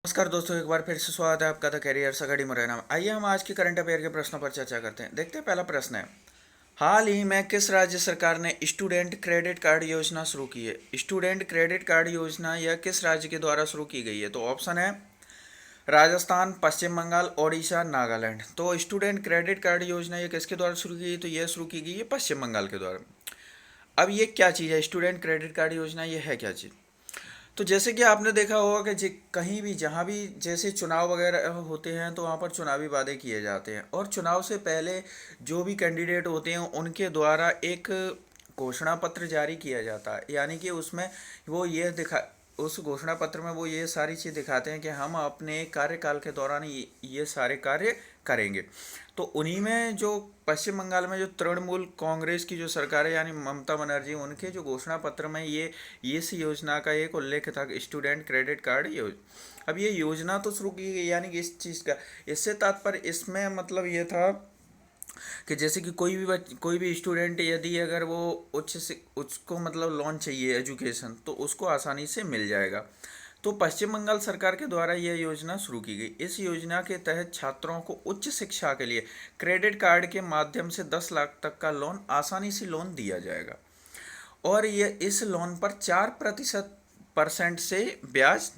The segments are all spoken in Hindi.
नमस्कार दोस्तों, एक बार फिर से स्वागत है आपका द कैरियर सगड़ी मुरैना में। आइए हम आज के करंट अफेयर के प्रश्नों पर चर्चा करते हैं। देखते हैं, पहला प्रश्न है, हाल ही में किस राज्य सरकार ने स्टूडेंट क्रेडिट कार्ड योजना शुरू की है? स्टूडेंट क्रेडिट कार्ड योजना यह किस राज्य के द्वारा शुरू की गई है? तो ऑप्शन है राजस्थान, पश्चिम बंगाल, ओडिशा, नागालैंड। तो स्टूडेंट क्रेडिट कार्ड योजना ये किसके द्वारा शुरू की गई? तो यह शुरू की गई है पश्चिम बंगाल के द्वारा। अब ये क्या चीज़ है स्टूडेंट क्रेडिट कार्ड योजना, ये है क्या चीज़? तो जैसे कि आपने देखा होगा कि कहीं भी जहाँ भी जैसे चुनाव वगैरह होते हैं तो वहाँ पर चुनावी वादे किए जाते हैं, और चुनाव से पहले जो भी कैंडिडेट होते हैं उनके द्वारा एक घोषणा पत्र जारी किया जाता है। यानी कि उसमें वो ये दिखा उस घोषणा पत्र में वो ये सारी चीज़ दिखाते हैं कि हम अपने कार्यकाल के दौरान ये सारे कार्य करेंगे। तो उन्हीं में जो पश्चिम बंगाल में जो तृणमूल कांग्रेस की जो सरकार है यानी ममता बनर्जी, उनके जो घोषणा पत्र में ये इस योजना का एक उल्लेख था, स्टूडेंट क्रेडिट कार्ड योजना। अब ये योजना तो शुरू की गई, यानी कि इस चीज़ का इससे तात्पर्य इसमें मतलब ये था कि जैसे कि कोई भी स्टूडेंट यदि अगर वो उसको मतलब लोन चाहिए एजुकेशन, तो उसको आसानी से मिल जाएगा। तो पश्चिम बंगाल सरकार के द्वारा यह योजना शुरू की गई। इस योजना के तहत छात्रों को उच्च शिक्षा के लिए क्रेडिट कार्ड के माध्यम से 10 लाख तक का लोन आसानी से लोन दिया जाएगा, और ये इस लोन पर 4% से ब्याज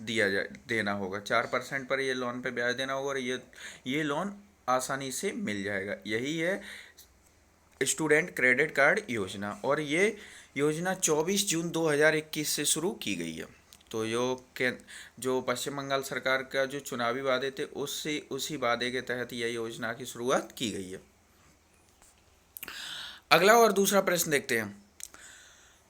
देना होगा। 4% पर ये लोन पे ब्याज देना होगा, और ये लोन आसानी से मिल जाएगा। यही है स्टूडेंट क्रेडिट कार्ड योजना, और ये योजना 24 जून 2021 से शुरू की गई है। तो जो पश्चिम बंगाल सरकार का जो चुनावी वादे थे उससे उसी वादे के तहत यह योजना की शुरुआत की गई है। अगला और दूसरा प्रश्न देखते हैं,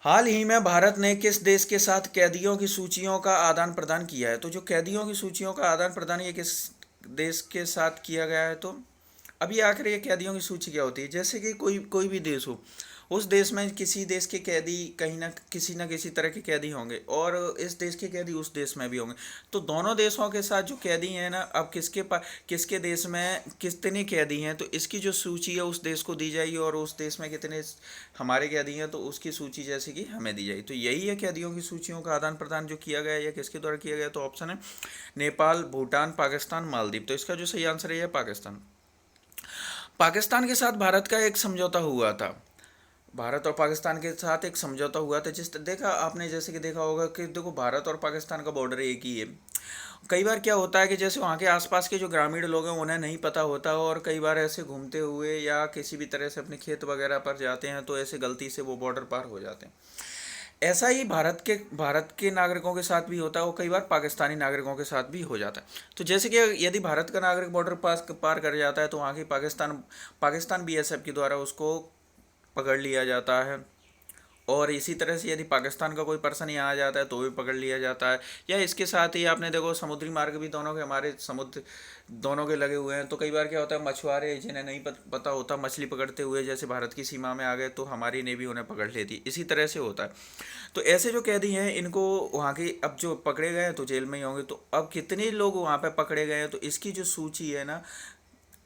हाल ही में भारत ने किस देश के साथ कैदियों की सूचियों का आदान प्रदान किया है? तो जो कैदियों की सूचियों का आदान प्रदान ये किस देश के साथ किया गया है? तो अभी आखिर ये कैदियों की सूची क्या होती है? जैसे कि कोई कोई भी देश हो, उस देश में किसी देश के कैदी कहीं ना किसी तरह के कैदी होंगे, और इस देश के कैदी उस देश में भी होंगे। तो दोनों देशों के साथ जो कैदी हैं ना, अब किसके देश में कितने कैदी हैं, तो इसकी जो सूची है उस देश को दी जाएगी, और उस देश में कितने हमारे कैदी हैं तो उसकी सूची जैसे कि हमें दी जाएगी। तो यही है कैदियों की सूचियों का आदान प्रदान जो किया गया है, या किसके द्वारा किया गया? तो ऑप्शन है नेपाल, भूटान, पाकिस्तान, मालदीव। तो इसका जो सही आंसर है पाकिस्तान। पाकिस्तान के साथ भारत का एक समझौता हुआ था। भारत और पाकिस्तान के साथ एक समझौता हुआ था, जिस देखा आपने जैसे कि देखा होगा कि देखो भारत और पाकिस्तान का बॉर्डर एक ही है। कई बार क्या होता है कि जैसे वहाँ के आसपास के जो ग्रामीण लोग हैं उन्हें नहीं पता होता, और कई बार ऐसे घूमते हुए या किसी भी तरह से अपने खेत वगैरह पर जाते हैं तो ऐसे गलती से वो बॉर्डर पार हो जाते हैं। ऐसा ही भारत के नागरिकों के साथ भी होता है, और कई बार पाकिस्तानी नागरिकों के साथ भी हो जाता है। तो जैसे कि यदि भारत का नागरिक बॉर्डर पार कर जाता है तो वहाँ की पाकिस्तान बीएसएफ के द्वारा उसको पकड़ लिया जाता है, और इसी तरह से यदि पाकिस्तान का कोई पर्सन यहाँ आ जाता है तो भी पकड़ लिया जाता है। या इसके साथ ही आपने देखो समुद्री मार्ग भी दोनों के हमारे समुद्र दोनों के लगे हुए हैं। तो कई बार क्या होता है, मछुआरे जिन्हें नहीं पता होता मछली पकड़ते हुए जैसे भारत की सीमा में आ गए तो हमारी नेवी उन्हें पकड़ लेती, इसी तरह से होता है। तो ऐसे जो कैदी हैं इनको वहाँ के अब जो पकड़े गए हैं तो जेल में ही होंगे। तो अब कितने लोग वहाँ पे पकड़े गए हैं तो इसकी जो सूची है ना,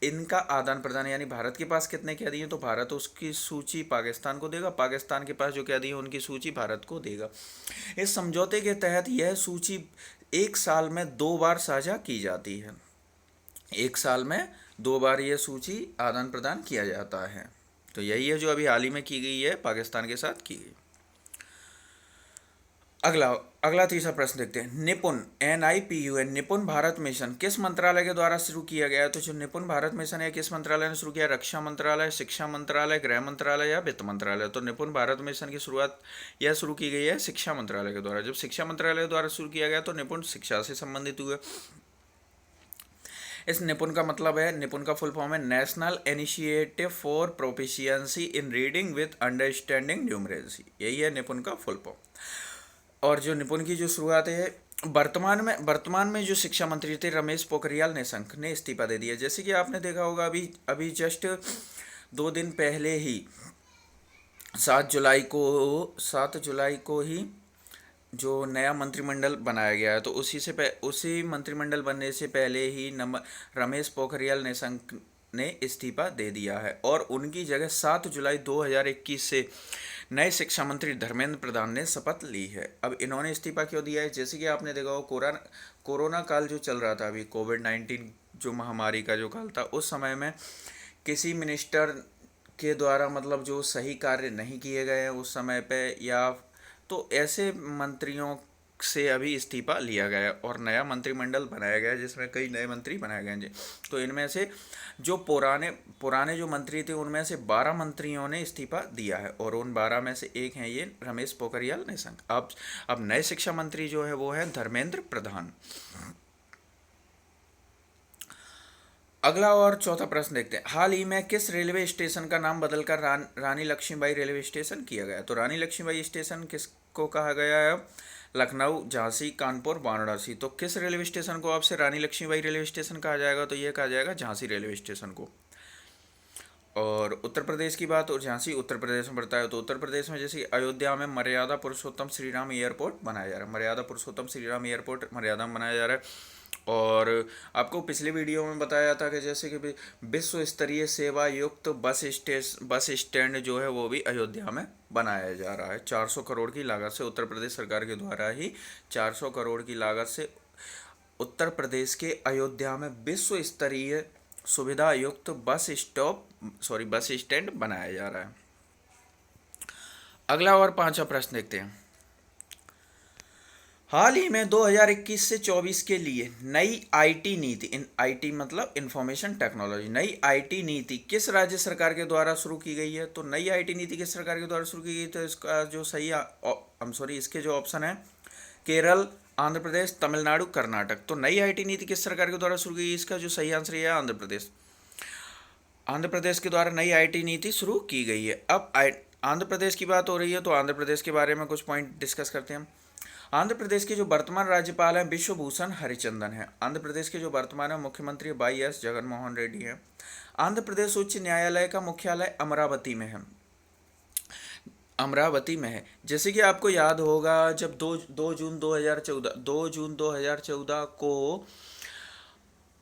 इनका आदान प्रदान, यानी भारत के पास कितने कैदी हैं तो भारत उसकी सूची पाकिस्तान को देगा, पाकिस्तान के पास जो कैदी हैं उनकी सूची भारत को देगा। इस समझौते के तहत यह सूची एक साल में 2 बार साझा की जाती है। एक साल में 2 बार यह सूची आदान प्रदान किया जाता है। तो यही है जो अभी हाल ही में की गई है, पाकिस्तान के साथ की गई। अगला अगला तीसरा प्रश्न देखते हैं, निपुण NIPUN निपुण भारत मिशन किस मंत्रालय के द्वारा शुरू किया गया है? तो जो निपुण भारत मिशन है किस मंत्रालय ने शुरू किया? रक्षा मंत्रालय, शिक्षा मंत्रालय, गृह मंत्रालय या वित्त मंत्रालय? तो निपुण भारत मिशन की शुरुआत यह शुरू की गई है शिक्षा मंत्रालय के द्वारा। जब शिक्षा मंत्रालय द्वारा शुरू किया गया तो निपुण शिक्षा से संबंधित हुए। इस निपुण का मतलब है, निपुण का फुल फॉर्म है national initiative for proficiency in reading with understanding numeracy. यही है निपुण का फुल फॉर्म। और जो निपुण की जो शुरुआत है, वर्तमान में जो शिक्षा मंत्री थे रमेश पोखरियाल निशंक ने इस्तीफा दे दिया। जैसे कि आपने देखा होगा अभी अभी जस्ट 2 दिन पहले ही 7 जुलाई को ही जो नया मंत्रिमंडल बनाया गया है, तो उसी मंत्रिमंडल बनने से पहले ही रमेश पोखरियाल निशंक ने इस्तीफा दे दिया है, और उनकी जगह 7 जुलाई 2021 से नए शिक्षा मंत्री धर्मेंद्र प्रधान ने शपथ ली है। अब इन्होंने इस्तीफा क्यों दिया है? जैसे कि आपने देखा हो, कोरोना काल जो चल रहा था अभी, कोविड-19 जो महामारी का जो काल था, उस समय में किसी मिनिस्टर के द्वारा मतलब जो सही कार्य नहीं किए गए हैं उस समय पे, या तो ऐसे मंत्रियों से अभी इस्तीफा लिया गया और नया मंत्रिमंडल बनाया गया जिसमें कई नए मंत्री बनाए गए हैं जी। तो इनमें से जो पुराने पुराने जो मंत्री थे उनमें से 12 मंत्रियों ने इस्तीफा दिया है और उन 12 में से एक हैं ये रमेश पोखरियाल निशंक। अब नए शिक्षा मंत्री जो है वो है धर्मेंद्र प्रधान। अगला और चौथा प्रश्न देखते हैं। हाल ही में किस रेलवे स्टेशन का नाम बदलकर रानी लक्ष्मीबाई रेलवे स्टेशन किया गया? तो रानी लक्ष्मीबाई स्टेशन किसको कहा गया है? लखनऊ, झांसी, कानपुर, वाराणसी। तो किस रेलवे स्टेशन को आपसे रानी लक्ष्मीबाई रेलवे स्टेशन कहा जाएगा? तो ये कहा जाएगा झांसी रेलवे स्टेशन को। और उत्तर प्रदेश की बात, और झांसी उत्तर प्रदेश में पड़ता है, तो उत्तर प्रदेश में जैसे अयोध्या में मर्यादा पुरुषोत्तम श्री राम एयरपोर्ट बनाया जा रहा है। मर्यादा पुरुषोत्तम श्री राम एयरपोर्ट मर्यादा में बनाया जा रहा है। और आपको पिछले वीडियो में बताया था कि जैसे कि विश्व स्तरीय सेवा युक्त बस स्टैंड जो है वो भी अयोध्या में बनाया जा रहा है। 400 करोड़ की लागत से उत्तर प्रदेश सरकार के द्वारा ही 400 करोड़ की लागत से उत्तर प्रदेश के अयोध्या में विश्व स्तरीय सुविधा युक्त बस स्टैंड बनाया जा रहा है। अगला और पांचवा प्रश्न देखते हैं। हाल ही में 2021 से 24 के लिए नई आईटी नीति, आईटी मतलब इंफॉर्मेशन टेक्नोलॉजी, नई आईटी नीति किस राज्य सरकार के द्वारा शुरू की गई है? तो नई आईटी नीति किस सरकार के द्वारा शुरू की गई? तो इसका जो इसके जो ऑप्शन है केरल, आंध्र प्रदेश, तमिलनाडु, कर्नाटक। तो नई आईटी नीति किस सरकार के द्वारा शुरू की गई? इसका जो सही आंसर है आंध्र प्रदेश। आंध्र प्रदेश के द्वारा नई आईटी नीति शुरू की गई है। अब आंध्र प्रदेश की बात हो रही है तो आंध्र प्रदेश के बारे में कुछ पॉइंट डिस्कस करते हैं। आंध्र प्रदेश के जो वर्तमान राज्यपाल हैं विश्वभूषण हरिचंदन है। आंध्र प्रदेश के जो वर्तमान मुख्यमंत्री वाई एस जगनमोहन रेड्डी हैं। आंध्र प्रदेश उच्च न्यायालय का मुख्यालय अमरावती में है। अमरावती में है। जैसे कि आपको याद होगा जब 2 जून 2014 को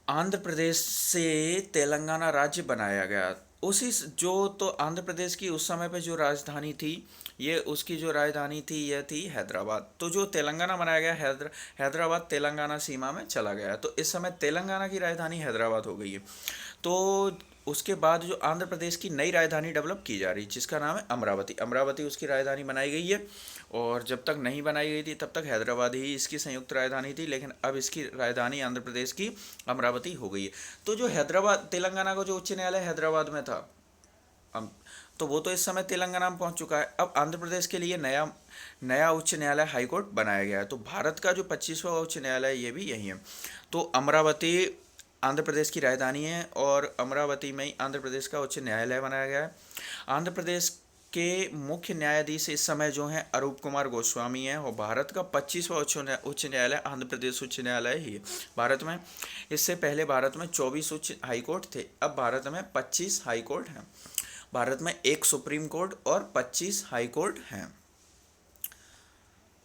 आंध्र प्रदेश से तेलंगाना राज्य बनाया गया, उसी जो तो आंध्र प्रदेश की उस समय पे जो राजधानी थी, ये उसकी जो राजधानी थी यह थी हैदराबाद। तो जो तेलंगाना बनाया गया हैदराबाद तेलंगाना सीमा में चला गया, तो इस समय तेलंगाना की राजधानी हैदराबाद हो गई है। तो उसके बाद जो आंध्र प्रदेश की नई राजधानी डेवलप की जा रही है जिसका नाम है अमरावती। अमरावती उसकी राजधानी बनाई गई है और जब तक नहीं बनाई गई थी तब तक हैदराबाद ही इसकी संयुक्त राजधानी थी, लेकिन अब इसकी राजधानी आंध्र प्रदेश की अमरावती हो गई है। तो जो हैदराबाद तेलंगाना का जो उच्च न्यायालय हैदराबाद में था, तो वो तो इस समय तेलंगाना में पहुंच चुका है। अब आंध्र प्रदेश के लिए नया उच्च न्यायालय हाईकोर्ट बनाया गया है। तो भारत का जो 25वां उच्च न्यायालय ये भी यही है। तो अमरावती आंध्र प्रदेश की राजधानी है और अमरावती में ही आंध्र प्रदेश का उच्च न्यायालय बनाया गया है। आंध्र प्रदेश के मुख्य न्यायाधीश इस समय जो हैं अरूप कुमार गोस्वामी हैं और भारत का 25वां उच्च न्यायालय आंध्र प्रदेश उच्च न्यायालय ही है भारत में। इससे पहले भारत में 24 उच्च हाईकोर्ट थे, अब भारत में 25 हाईकोर्ट हैं। भारत में 1 सुप्रीम कोर्ट और 25 हाईकोर्ट हैं।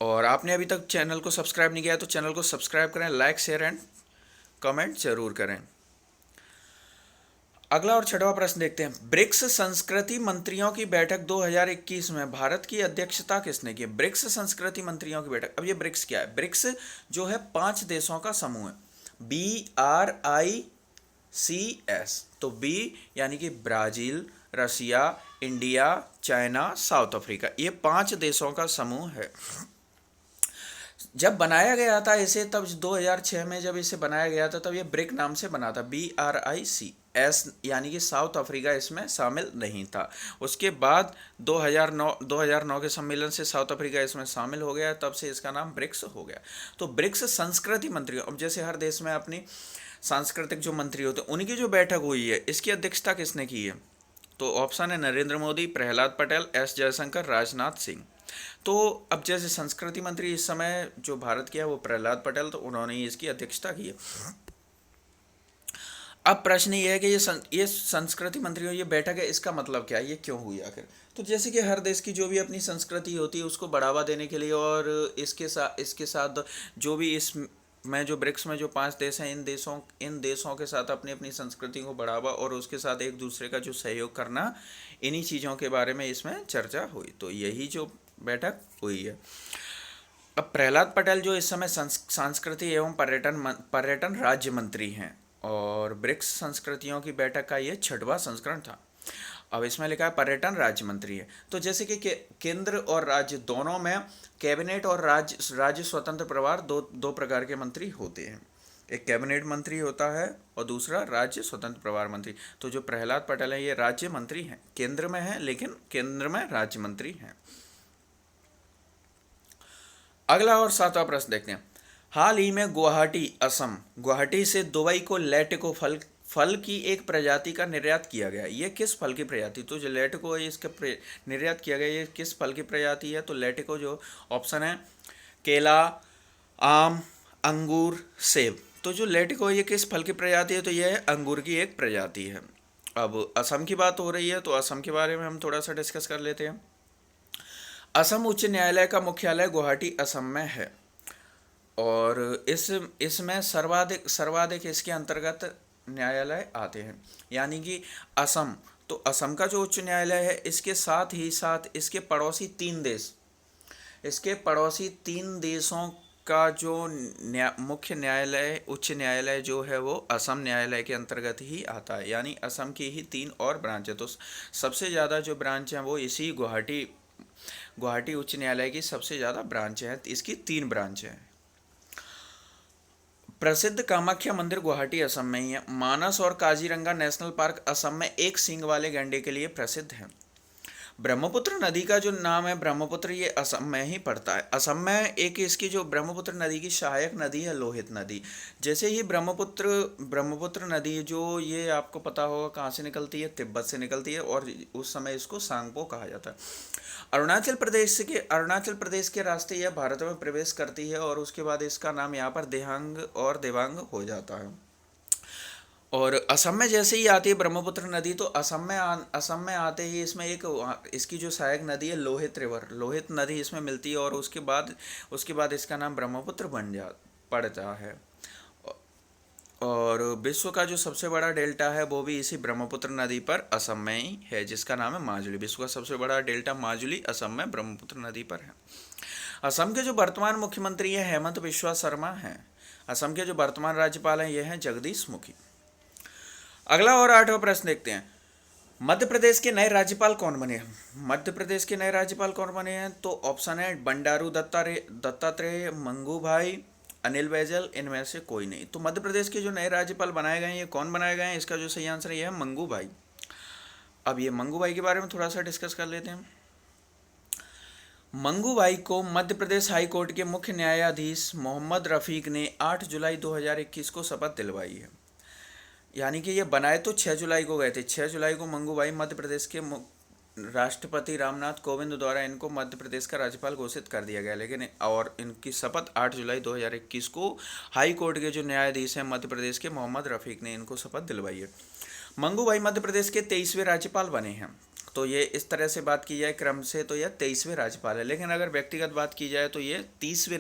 और आपने अभी तक चैनल को सब्सक्राइब नहीं किया तो चैनल को सब्सक्राइब करें, लाइक शेयर एंड कमेंट जरूर करें। अगला और छठवां प्रश्न देखते हैं। ब्रिक्स संस्कृति मंत्रियों की बैठक 2021 में भारत की अध्यक्षता किसने की? ब्रिक्स संस्कृति मंत्रियों की बैठक। अब ये ब्रिक्स क्या है? ब्रिक्स जो है 5 देशों का समूह है, BRICS। तो बी यानी कि ब्राजील, रसिया, इंडिया, चाइना, साउथ अफ्रीका, ये 5 देशों का समूह है। जब बनाया गया था इसे, तब 2006 में जब इसे बनाया गया था तब ये ब्रिक नाम से बना था, BRICS, यानी कि साउथ अफ्रीका इसमें शामिल नहीं था। उसके बाद 2009 के सम्मेलन से साउथ अफ्रीका इसमें शामिल हो गया, तब से इसका नाम ब्रिक्स हो गया। तो ब्रिक्स संस्कृति मंत्री, अब जैसे हर देश में अपनी सांस्कृतिक जो मंत्री होते हैं उनकी जो बैठक हुई है, इसकी अध्यक्षता किसने की है? तो ऑप्शन है नरेंद्र मोदी, प्रहलाद पटेल, एस जयशंकर, राजनाथ सिंह। तो अब जैसे संस्कृति मंत्री इस समय जो भारत के है वो प्रहलाद पटेल, तो उन्होंने ही इसकी अध्यक्षता की है। अब प्रश्न ये है कि ये संस्कृति मंत्रियों ये बैठक है, इसका मतलब क्या है, ये क्यों हुई आखिर? तो जैसे कि हर देश की जो भी अपनी संस्कृति होती है उसको बढ़ावा देने के लिए और इसके साथ जो भी में जो ब्रिक्स में जो 5 देश हैं, इन देशों के साथ अपनी अपनी संस्कृति को बढ़ावा और उसके साथ एक दूसरे का जो सहयोग करना, इन्हीं चीज़ों के बारे में इसमें चर्चा हुई। तो यही जो बैठक हुई है। अब प्रहलाद पटेल जो इस समय संस्कृति एवं पर्यटन राज्य मंत्री हैं, और ब्रिक्स संस्कृतियों की बैठक का ये 6वां संस्करण था। अब इसमें लिखा है पर्यटन राज्य मंत्री है। तो जैसे कि केंद्र और राज्य दोनों में कैबिनेट और राज्य स्वतंत्र प्रभार दो प्रकार के मंत्री होते हैं। एक कैबिनेट मंत्री होता है और दूसरा राज्य स्वतंत्र प्रभार मंत्री। तो जो प्रहलाद पटेल है ये राज्य मंत्री हैं, केंद्र में है, लेकिन केंद्र में राज्य मंत्री हैं। अगला और 7वां प्रश्न देखते हैं। हाल ही में गुवाहाटी से दुबई को लेटिको फल की एक प्रजाति का निर्यात किया गया। ये किस फल की प्रजाति? तो जो लेटिको है इसका निर्यात किया गया, ये किस फल की प्रजाति है? तो लेटिको जो ऑप्शन है केला, आम, अंगूर, सेब। तो जो लेटिको ये किस फल की प्रजाति है? तो यह अंगूर की एक प्रजाति है। अब असम की बात हो रही है, तो असम के बारे में हम थोड़ा सा डिस्कस कर लेते हैं। असम उच्च न्यायालय का मुख्यालय गुवाहाटी असम में है, और इसमें सर्वाधिक इसके अंतर्गत न्यायालय आते हैं। यानी कि असम, तो असम का जो उच्च न्यायालय है, इसके साथ ही साथ इसके पड़ोसी 3 देशों का जो मुख्य न्यायालय, उच्च न्यायालय जो है वो असम न्यायालय के अंतर्गत ही आता है। यानी असम की ही 3 और ब्रांच है। तो सबसे ज़्यादा जो ब्रांच हैं वो इसी गुवाहाटी उच्च न्यायालय की सबसे ज़्यादा ब्रांच है। इसकी 3 ब्रांच हैं। प्रसिद्ध कामाख्या मंदिर गुवाहाटी असम में ही है। मानस और काजीरंगा नेशनल पार्क असम में एक सींग वाले गैंडे के लिए प्रसिद्ध है। ब्रह्मपुत्र नदी का जो नाम है ब्रह्मपुत्र, ये असम में ही पड़ता है। असम में एक इसकी जो ब्रह्मपुत्र नदी की सहायक नदी है लोहित नदी। जैसे ही ब्रह्मपुत्र नदी जो ये आपको पता होगा कहाँ से निकलती है? तिब्बत से निकलती है, और उस समय इसको सांगपो कहा जाता है। अरुणाचल प्रदेश के रास्ते यह भारत में प्रवेश करती है, और उसके बाद इसका नाम यहाँ पर देहांग और देवांग हो जाता है। और असम में जैसे ही आती है ब्रह्मपुत्र नदी, तो असम में आते ही इसमें इसकी जो सहायक नदी है लोहित नदी इसमें मिलती है, और उसके बाद इसका नाम ब्रह्मपुत्र पड़ता है। और विश्व का जो सबसे बड़ा डेल्टा है वो भी इसी ब्रह्मपुत्र नदी पर असम में ही है, जिसका नाम है माजुली। विश्व का सबसे बड़ा डेल्टा माजुली असम में ब्रह्मपुत्र नदी पर है। असम के जो वर्तमान मुख्यमंत्री हैं हेमंत बिश्वा शर्मा हैं। असम के जो वर्तमान राज्यपाल हैं ये हैं जगदीश मुखी। अगला और 8वां प्रश्न देखते हैं। मध्य प्रदेश के नए राज्यपाल कौन बने हैं? मध्य प्रदेश के नए राज्यपाल कौन बने हैं? तो ऑप्शन है बंडारू दत्तात्रेय, मंगू भाई, अनिल बैजल, इनमें से कोई नहीं। तो मध्य प्रदेश के जो नए राज्यपाल बनाए गए हैं ये कौन बनाए गए हैं? इसका जो सही आंसर ये है मंगू भाई। अब ये मंगू भाई के बारे में थोड़ा सा डिस्कस कर लेते हैं। मंगू भाई को मध्य प्रदेश हाई कोर्ट के मुख्य न्यायाधीश मोहम्मद रफीक ने 8 जुलाई 2021 को शपथ दिलवाई है। यानी कि ये बनाए तो 6 जुलाई को गए थे। 6 जुलाई को मंगू भाई मध्य प्रदेश के राष्ट्रपति रामनाथ कोविंद द्वारा इनको मध्य प्रदेश का राज्यपाल घोषित कर दिया गया, लेकिन और इनकी शपथ 8 जुलाई 2021 को हाई कोर्ट के जो न्यायाधीश हैं मध्य प्रदेश के मोहम्मद रफीक ने इनको शपथ दिलवाई है। मंगू भाई मध्य प्रदेश के 23वें राज्यपाल बने हैं। तो ये इस तरह से बात की जाए क्रम से तो यह 23वें राज्यपाल है, लेकिन अगर व्यक्तिगत बात की जाए तो ये 30वें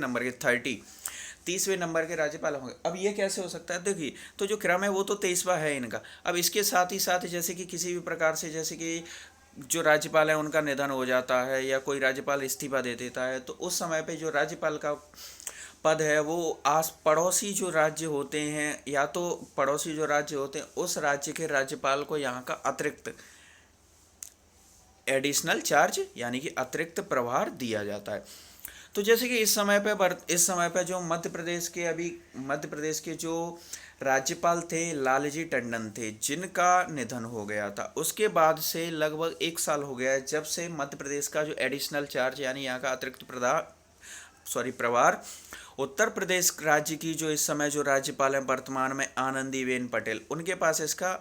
नंबर के राज्यपाल होंगे। अब ये कैसे हो सकता है? देखिए, तो जो क्रम है वो तो 23वां है इनका। अब इसके साथ ही जैसे कि किसी भी प्रकार से, जैसे कि जो राज्यपाल है उनका निधन हो जाता है या कोई राज्यपाल इस्तीफा दे देता है, तो उस समय पे जो राज्यपाल का पद है वो पड़ोसी जो राज्य होते हैं, या तो पड़ोसी जो राज्य होते हैं उस राज्य के राज्यपाल को यहाँ का अतिरिक्त एडिशनल चार्ज यानी कि अतिरिक्त प्रभार दिया जाता है। तो जैसे कि इस समय पे जो मध्य प्रदेश के जो राज्यपाल थे लालजी टंडन थे, जिनका निधन हो गया था। उसके बाद से लगभग 1 साल हो गया है जब से मध्य प्रदेश का जो एडिशनल चार्ज यानी यहाँ का अतिरिक्त प्रभार उत्तर प्रदेश राज्य की जो इस समय जो राज्यपाल हैं वर्तमान में आनंदीबेन पटेल, उनके पास इसका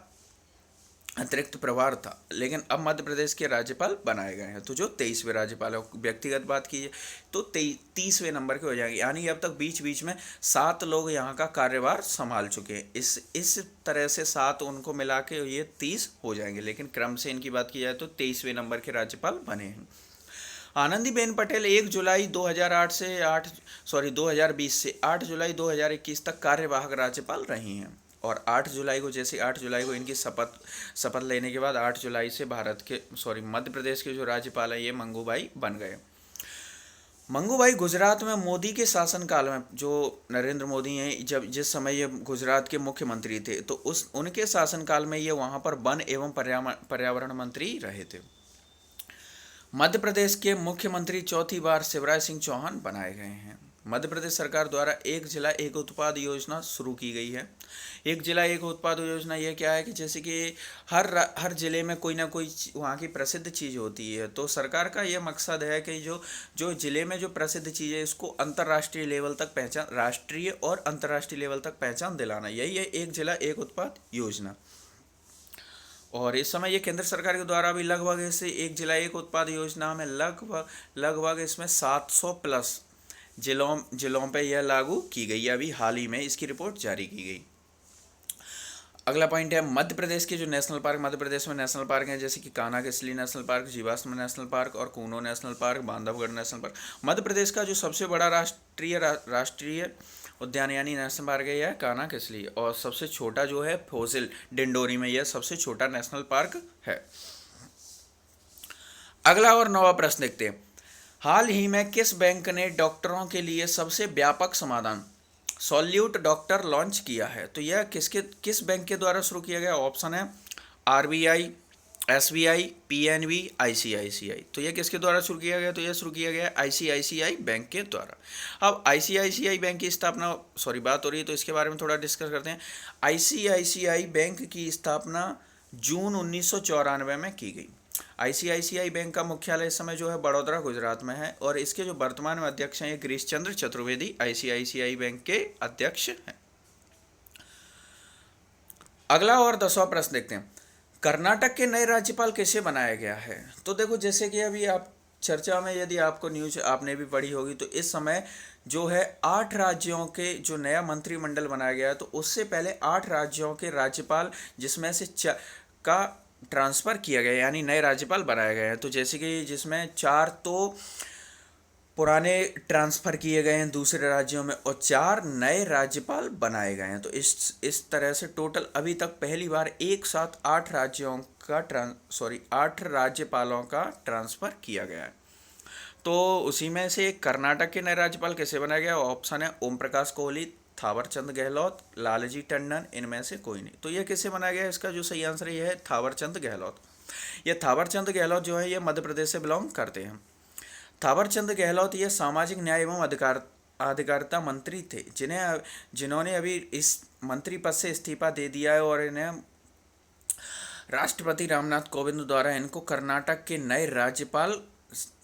अतिरिक्त प्रभार था, लेकिन अब मध्य प्रदेश के राज्यपाल बनाए गए हैं। तो जो 23वें राज्यपाल है, व्यक्तिगत बात कीजिए तो 30वें नंबर के हो जाएंगे, यानी अब तक बीच बीच में 7 लोग यहाँ का कार्यभार संभाल चुके हैं। इस तरह से 7 उनको मिला के ये 30 हो जाएंगे, लेकिन क्रम से इनकी बात की जाए तो 23वें नंबर के राज्यपाल बने हैं। आनंदीबेन पटेल 1 जुलाई 2020 से 8 जुलाई 2021 तक कार्यवाहक राज्यपाल रही हैं। और 8 जुलाई को, जैसे 8 जुलाई को इनकी शपथ लेने के बाद 8 जुलाई से मध्य प्रदेश के जो राज्यपाल हैं ये मंगूबाई बन गए। मंगूबाई गुजरात में मोदी के शासनकाल में, जो नरेंद्र मोदी हैं, जिस समय ये गुजरात के मुख्यमंत्री थे, तो उनके शासनकाल में ये वहाँ पर वन एवं पर्यावरण मंत्री रहे थे। मध्य प्रदेश के मुख्यमंत्री चौथी बार शिवराज सिंह चौहान बनाए गए हैं। मध्य प्रदेश सरकार द्वारा एक जिला एक उत्पाद योजना शुरू की गई है। एक जिला एक उत्पाद योजना ये क्या है कि जैसे कि हर जिले में कोई ना कोई वहाँ की प्रसिद्ध चीज़ होती है, तो सरकार का ये मकसद है कि जो जिले में जो प्रसिद्ध चीज़ है इसको अंतर्राष्ट्रीय लेवल तक पहचान, राष्ट्रीय और अंतर्राष्ट्रीय लेवल तक पहचान दिलाना, यही है एक जिला एक उत्पाद योजना। और इस समय ये केंद्र सरकार के द्वारा भी लगभग इसे एक जिला एक उत्पाद योजना में लगभग इसमें 700 प्लस जिलों पे यह लागू की गई है। अभी हाल ही में इसकी रिपोर्ट जारी की गई। अगला पॉइंट है मध्य प्रदेश के जो नेशनल पार्क, मध्य प्रदेश में नेशनल पार्क हैं जैसे कि कान्हा किसली नेशनल पार्क, जीवाश्म नेशनल पार्क और Kuno national park, Bandhavgarh national park. Madhya Pradesh का जो सबसे बड़ा राष्ट्रीय उद्यान यानी नेशनल पार्क है यह कान्हा किसली, और सबसे छोटा जो है फोसिल डिंडोरी में, यह सबसे छोटा नेशनल पार्क है। अगला और 9वां प्रश्न देखते हैं। हाल ही में किस बैंक ने डॉक्टरों के लिए सबसे व्यापक समाधान सॉल्यूट डॉक्टर लॉन्च किया है? तो यह किस बैंक के द्वारा शुरू किया गया? ऑप्शन है RBI, SBI, PNB, ICICI। तो यह किसके द्वारा शुरू किया गया? तो यह शुरू किया गया ICICI बैंक के द्वारा। अब ICICI बैंक की स्थापना, बात हो रही है तो इसके बारे में थोड़ा डिस्कस करते हैं। ICICI बैंक की स्थापना जून 1994 में की गई। ICICI बैंक का मुख्यालय इस समय जो है बड़ौदा गुजरात में है, और इसके जो वर्तमान में अध्यक्ष हैं ये गिरीश चंद्र चतुर्वेदी ICICI बैंक के अध्यक्ष हैं। अगला और 10वां प्रश्न देखते हैं। कर्नाटक के नए राज्यपाल किसे बनाया गया है? तो देखो, जैसे कि अभी आप चर्चा में यदि आपको न्यूज आपने भी पढ़ी होगी, तो इस समय जो है 8 राज्यों के जो नया मंत्रिमंडल बनाया गया है, तो उससे पहले 8 राज्यों के राज्यपाल जिसमें से का ट्रांसफ़र किया गया, यानी नए राज्यपाल बनाए गए हैं। तो जैसे कि जिसमें 4 तो पुराने ट्रांसफ़र किए गए हैं दूसरे राज्यों में, और 4 नए राज्यपाल बनाए गए हैं। तो इस तरह से टोटल अभी तक पहली बार एक साथ 8 राज्यों का 8 राज्यपालों का ट्रांसफ़र किया गया है। तो उसी में से कर्नाटक के नए राज्यपाल कैसे बनाया गया? ऑप्शन है ओम प्रकाश कोहली, थावरचंद गहलोत, लालजी टंडन, इनमें से कोई नहीं। तो यह कैसे बनाया गया? इसका जो सही आंसर ये है थावरचंद गहलोत। ये थावरचंद गहलोत जो है ये मध्य प्रदेश से बिलोंग करते हैं। थावरचंद गहलोत ये सामाजिक न्याय एवं अधिकारिता मंत्री थे, जिन्होंने अभी इस मंत्री पद से इस्तीफा दे दिया है, और इन्हें राष्ट्रपति रामनाथ कोविंद द्वारा इनको कर्नाटक के नए राज्यपाल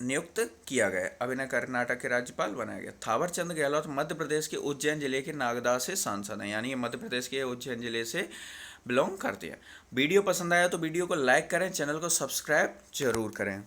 नियुक्त किया गया। अब इन्हें कर्नाटक के राज्यपाल बनाया गया। थावरचंद गहलोत मध्य प्रदेश के उज्जैन जिले के नागदा से सांसद हैं, यानी ये मध्य प्रदेश के उज्जैन जिले से बिलोंग करते हैं। वीडियो पसंद आया तो वीडियो को लाइक करें, चैनल को सब्सक्राइब जरूर करें।